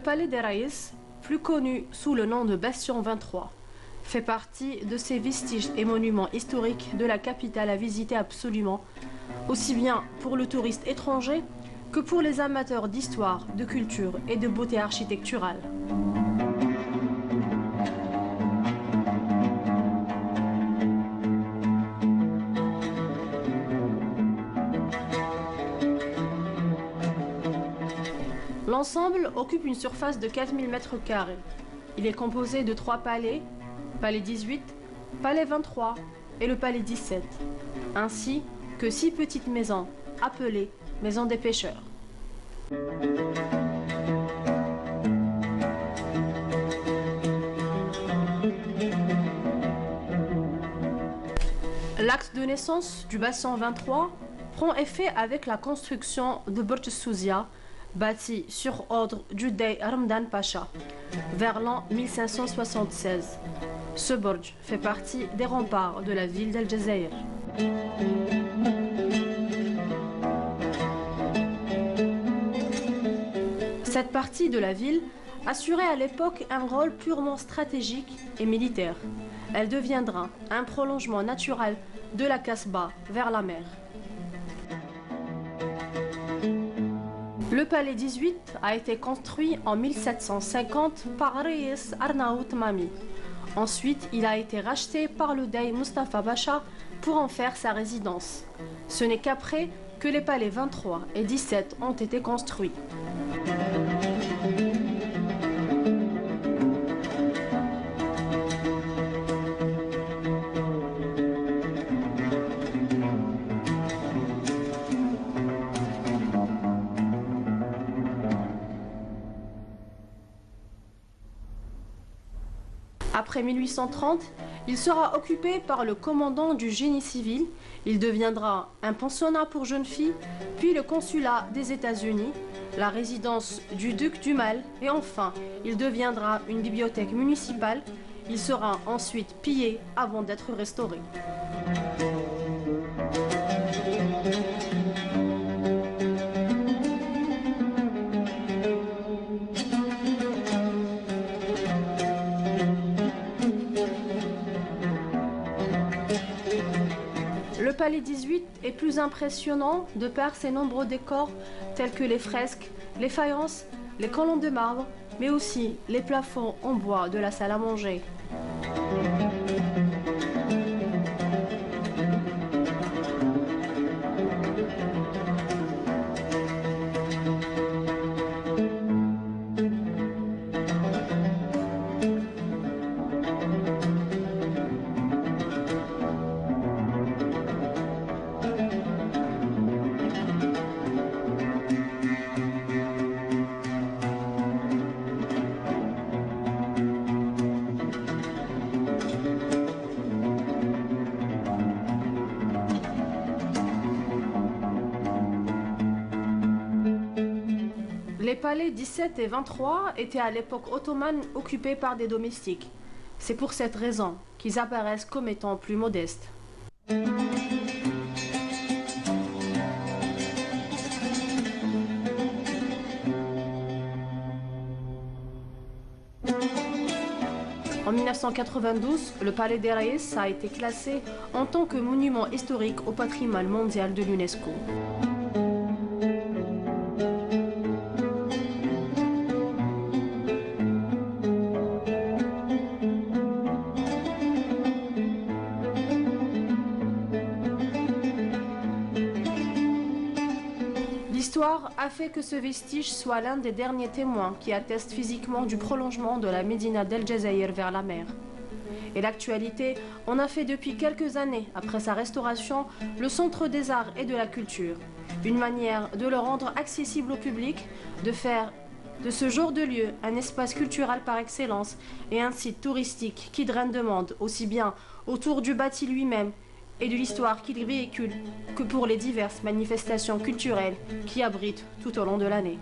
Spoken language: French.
palais des Raïs, plus connu sous le nom de Bastion 23, fait partie de ces vestiges et monuments historiques de la capitale à visiter absolument, aussi bien pour le touriste étranger que pour les amateurs d'histoire, de culture et de beauté architecturale. L'ensemble occupe une surface de 4000 m². Il est composé de 3 palais, palais 18, palais 23 et le palais 17, ainsi que 6 petites maisons appelées maisons des pêcheurs. L'acte de naissance du bassin 23 prend effet avec la construction de Burj Souzia, bâti sur ordre du Dey Ramadan Pacha, vers l'an 1576. Ce Burj fait partie des remparts de la ville d'El Jazair. Cette partie de la ville assurait à l'époque un rôle purement stratégique et militaire. Elle deviendra un prolongement naturel de la Kasbah vers la mer. Le palais 18 a été construit en 1750 par Reis Arnaout Mami. Ensuite, il a été racheté par le Dey Mustafa Pacha pour en faire sa résidence. Ce n'est qu'après que les palais 23 et 17 ont été construits. Après 1830, il sera occupé par le commandant du génie civil. Il deviendra un pensionnat pour jeunes filles, puis le consulat des États-Unis, la résidence du duc du Mal, et enfin, il deviendra une bibliothèque municipale. Il sera ensuite pillé avant d'être restauré. Le palais 18 est plus impressionnant de par ses nombreux décors tels que les fresques, les faïences, les colonnes de marbre, mais aussi les plafonds en bois de la salle à manger. Les palais 17 et 23 étaient à l'époque ottomane occupés par des domestiques. C'est pour cette raison qu'ils apparaissent comme étant plus modestes. En 1992, le palais des Raïs a été classé en tant que monument historique au patrimoine mondial de l'UNESCO. L'histoire a fait que ce vestige soit l'un des derniers témoins qui atteste physiquement du prolongement de la Médina d'El Jazair vers la mer. Et l'actualité en a fait depuis quelques années, après sa restauration, le centre des arts et de la culture. Une manière de le rendre accessible au public, de faire de ce genre de lieu un espace culturel par excellence et un site touristique qui draine de monde aussi bien autour du bâti lui-même et de l'histoire qu'il véhicule que pour les diverses manifestations culturelles qui abritent tout au long de l'année.